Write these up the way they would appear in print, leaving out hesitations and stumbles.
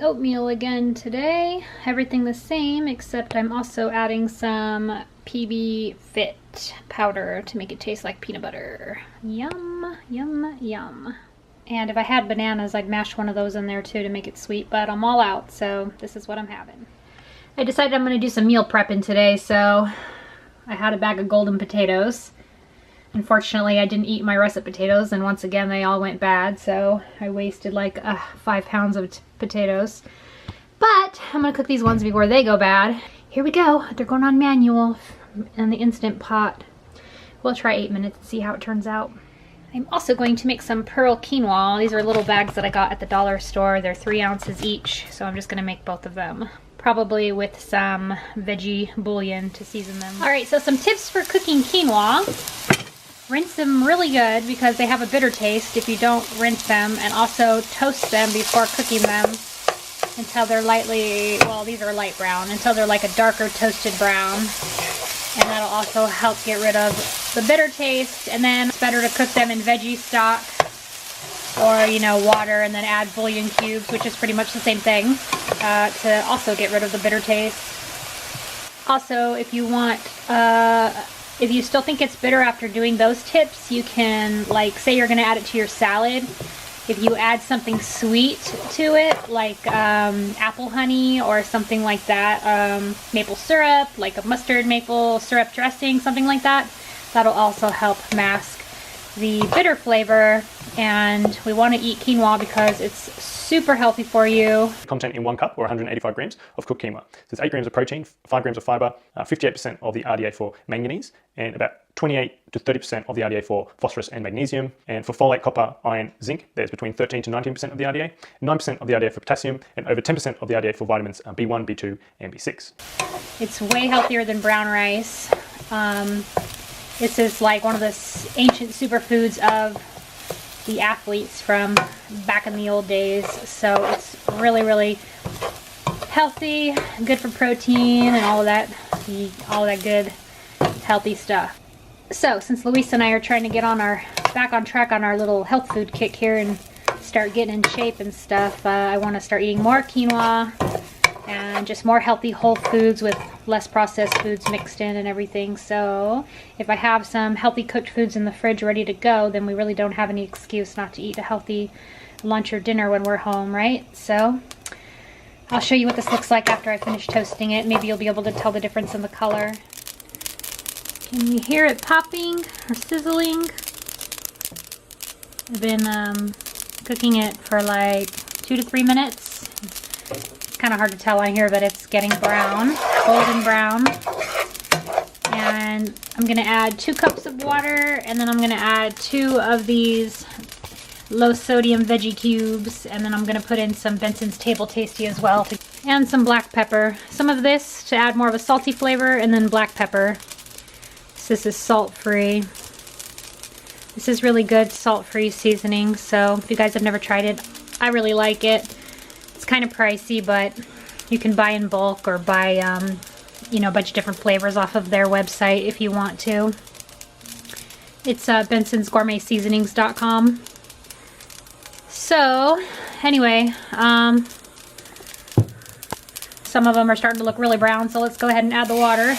oatmeal again today. Everything the same, except I'm also adding some PB Fit powder to make it taste like peanut butter. Yum, yum, yum. And if I had bananas, I'd mash one of those in there too to make it sweet, but I'm all out, so this is what I'm having. I decided I'm gonna do some meal prepping today, so I had a bag of golden potatoes. Unfortunately, I didn't eat my russet potatoes, and once again, they all went bad, so I wasted like 5 pounds of potatoes. But I'm gonna cook these ones before they go bad. Here we go. They're going on manual in the Instant Pot. We'll try 8 minutes and see how it turns out. I'm also going to make some pearl quinoa. These are little bags that I got at the dollar store. They're 3 ounces each, so I'm just gonna make both of them. Probably with some veggie bouillon to season them. All right, so some tips for cooking quinoa. Rinse them really good because they have a bitter taste if you don't rinse them, and also toast them before cooking them until they're lightly, well, these are light brown, until they're like a darker toasted brown. And that'll also help get rid of the bitter taste. And then it's better to cook them in veggie stock or, you know, water, and then add bouillon cubes, which is pretty much the same thing, to also get rid of the bitter taste. Also, if you want, if you still think it's bitter after doing those tips, you can, like, say you're going to add it to your salad. If you add something sweet to it, like apple honey or something like that, maple syrup, like a mustard maple syrup dressing, something like that, that'll also help mask the bitter flavor. And we want to eat quinoa because it's super healthy for you. Content in 1 cup, or 185 grams of cooked quinoa. So it's 8 grams of protein, 5 grams of fiber, 58% of the RDA4 manganese, and about 28 to 30% of the RDA4 phosphorus and magnesium. And for folate, copper, iron, zinc, there's between 13 to 19% of the RDA, 9% of the RDA for potassium, and over 10% of the RDA for vitamins B1, B2, and B6. It's way healthier than brown rice. This is like one of the ancient superfoods of the athletes from back in the old days. So it's really, really healthy, good for protein and all of that good healthy stuff. So since Luis and I are trying to get on back on track on our little health food kick here and start getting in shape and stuff, I want to start eating more quinoa and just more healthy whole foods with less processed foods mixed in and everything. So if I have some healthy cooked foods in the fridge ready to go, then we really don't have any excuse not to eat a healthy lunch or dinner when we're home, right? So I'll show you what this looks like after I finish toasting it. Maybe you'll be able to tell the difference in the color. Can you hear it popping or sizzling? I've been cooking it for like 2 to 3 minutes. It's kind of hard to tell on here, but it's getting brown, golden brown. And I'm going to add 2 cups of water, and then I'm going to add 2 of these low sodium veggie cubes, and then I'm going to put in some Benson's Table Tasty as well, and some black pepper. Some of this to add more of a salty flavor, and then black pepper. So this is salt-free. This is really good salt-free seasoning, so if you guys have never tried it, I really like it. It's kind of pricey, but you can buy in bulk or buy, you know, a bunch of different flavors off of their website if you want to. It's bensonsgourmetseasonings.com. So, anyway, some of them are starting to look really brown, so let's go ahead and add the water.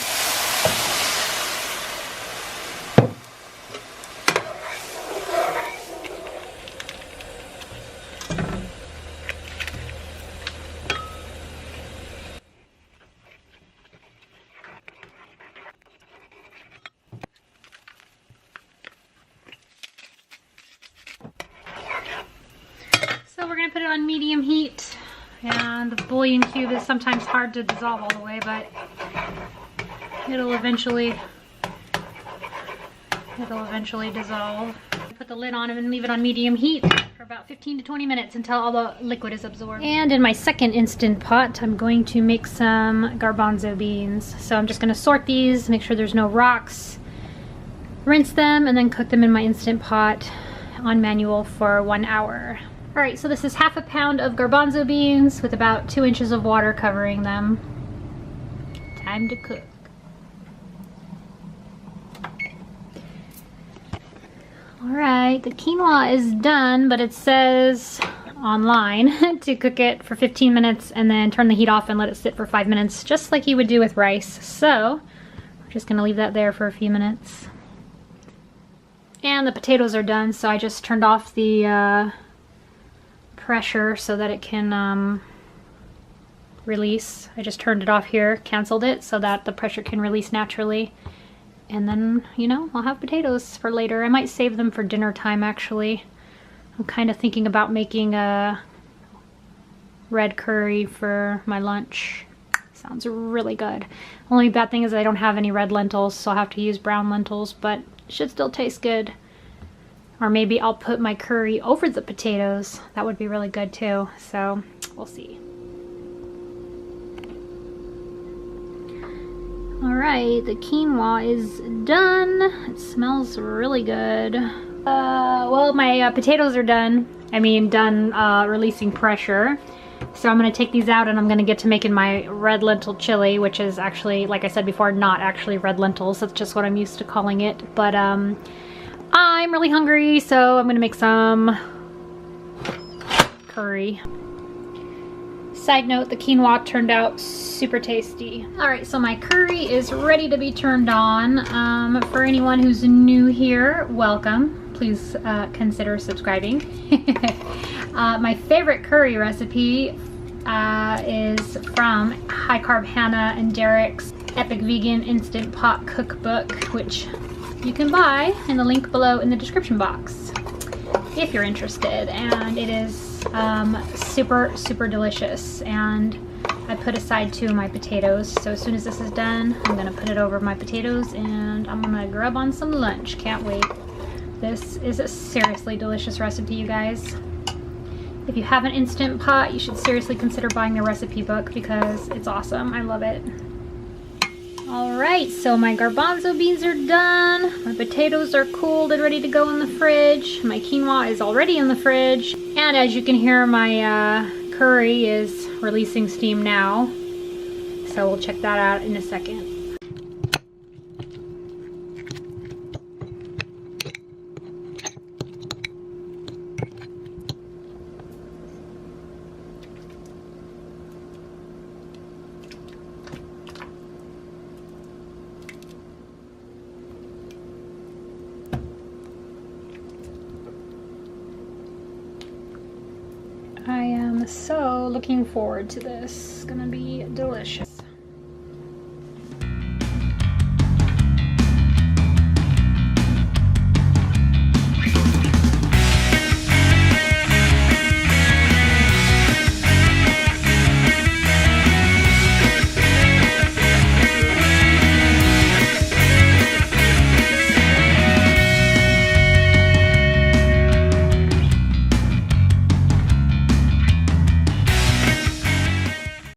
So we're going to put it on medium heat, and the bouillon cube is sometimes hard to dissolve all the way, but it'll eventually dissolve. Put the lid on and leave it on medium heat for about 15 to 20 minutes until all the liquid is absorbed. And in my second Instant Pot, I'm going to make some garbanzo beans. So I'm just going to sort these, make sure there's no rocks, rinse them, and then cook them in my Instant Pot on manual for 1 hour. Alright, so this is half a pound of garbanzo beans with about 2 inches of water covering them. Time to cook. Alright, the quinoa is done, but it says online to cook it for 15 minutes and then turn the heat off and let it sit for 5 minutes, just like you would do with rice. So we're just gonna leave that there for a few minutes. And the potatoes are done, so I just turned off the pressure so that it can release. I just turned it off here, canceled it so that the pressure can release naturally. And then, you know, I'll have potatoes for later. I might save them for dinner time, actually. I'm kind of thinking about making a red curry for my lunch. Sounds really good. Only bad thing is I don't have any red lentils, so I'll have to use brown lentils, but it should still taste good. Or maybe I'll put my curry over the potatoes. That would be really good too. So we'll see. All right, the quinoa is done. It smells really good. Well, my potatoes are done. I mean, done releasing pressure. So I'm gonna take these out and I'm gonna get to making my red lentil chili, which is actually, like I said before, not actually red lentils. That's just what I'm used to calling it. But I'm really hungry, so I'm gonna make some curry. Side note, the quinoa turned out super tasty. All right, so my curry is ready to be turned on. For anyone who's new here, welcome. Please consider subscribing. My favorite curry recipe is from High Carb Hannah and Derek's Epic Vegan Instant Pot Cookbook, which you can buy in the link below in the description box if you're interested. And it is super delicious. And I put aside 2 of my potatoes, so as soon as this is done, I'm gonna put it over my potatoes and I'm gonna grub on some lunch. Can't wait. This is a seriously delicious recipe, you guys. If you have an Instant Pot, you should seriously consider buying the recipe book because it's awesome. I love it. All right, so my garbanzo beans are done. My potatoes are cooled and ready to go in the fridge. My quinoa is already in the fridge. And as you can hear, my curry is releasing steam now. So we'll check that out in a second. I am so looking forward to this. It's gonna be delicious.